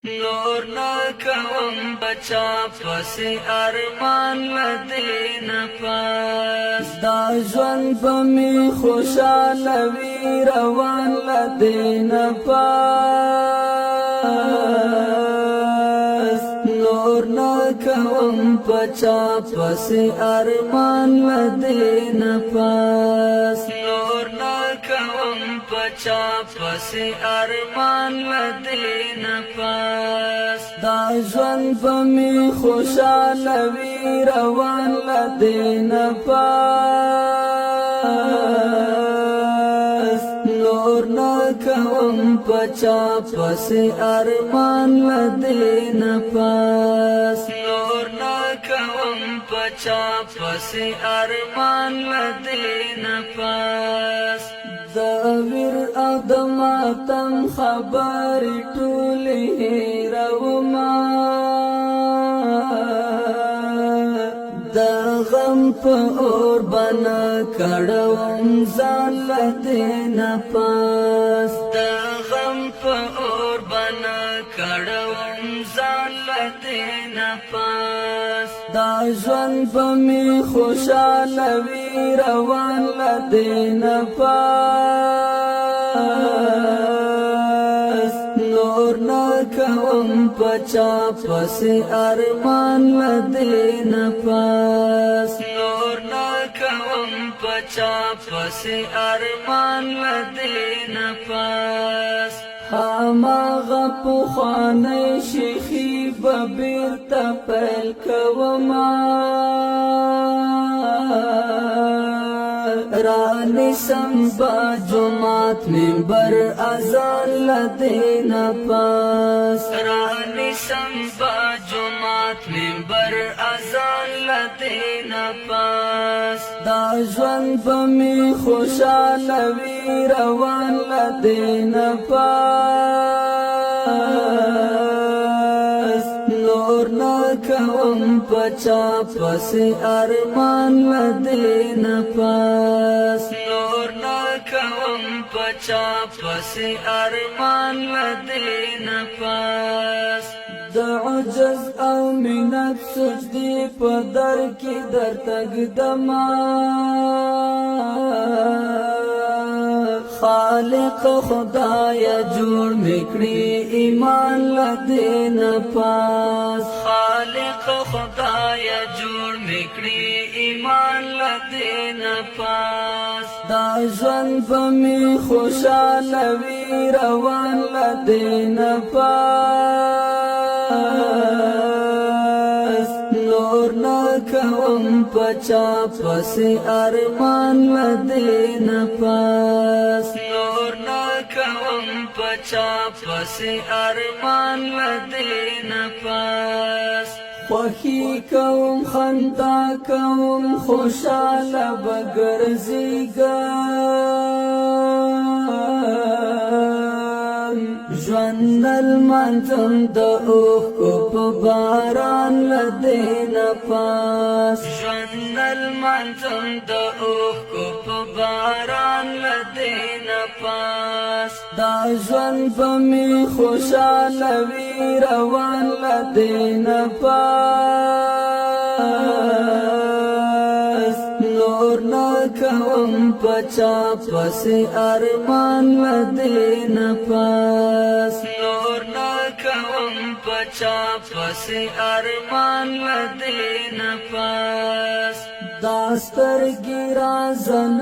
نور نا کوم بچا پس ارمان لدین پاس دا ژوند بمی خوشاله وی روان لدین پاس نور نا کوم بچا پس ارمان لدین پاس نور نا کوم بچا پس ارمان لدین پاس دا ژوند بمی خوشاله وی روان لدین پاس نور نا کوم بچا پس ارمان لدین پاس نور نا کوم بچا پس ارمان لدین پاس داویر ادماتم خبر ټولی هیروما دا غم په اور بنا کړم ځان لدین پاس دا غم په اور بنا کړم ځان لدین پاس دا ژوند بمی خوشاله وی روان لدین پاس نور نا کوم بچا پس ارمان لدین پاس نور نا کوم بچا پس ارمان لدین پاس هماغه پخوانی شیخی ببیرته پیل کوما رانی سمبا جماعت منبر اذان لدین پاس رانی سمبا جماعت منبر اذان لدین پاس دا ژوند بمی خوشاله وی روان لدین پاس نور نا کوم بچا پس ارمان لدین پاس نور نا کوم بچا پس ارمان لدین پاس د عجز او منت سجدی په در کې در تقدما خالق خدای جوړ میکړي ایمان لدین پاس خالق خدای جوړ میکړي ایمان لدین پاس دا ژوند بمی خوشاله وی روان لدین پاس نور نا کوم بچا پس ارمان لدین پاس نور نا کوم بچا پس ارمان لدین پاس خوخی کوم خندا کوم خوشاله بگرزیگم ژوند المنظم د اوښکو په باران لدین پاس ژوند المنظم د اوښکو په باران لدین پاس دا ژوند بمی خوشاله وی روان لدین پاس نور نا کوم بچا پس ارمان لدین پاس نور نا کوم بچا پس ارمان لدین پاس داستر گیرا زن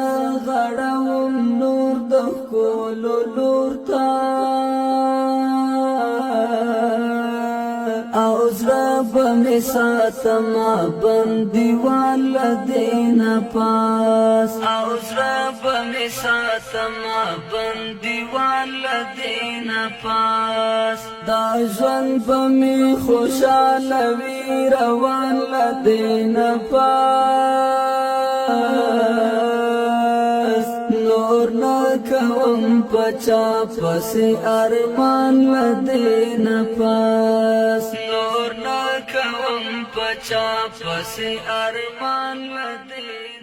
غړوم نور د کولو لور تا او زړه بمې ساتما بندیوان لدین پاس او زړه بمې ساتما بندیوان لدین پاس دا ژوند بمې خوشاله وی روان لدین پاس نور نا کوم بچا پس ارمان لدین پاس نور نا کوم بچا پس ارمان لدین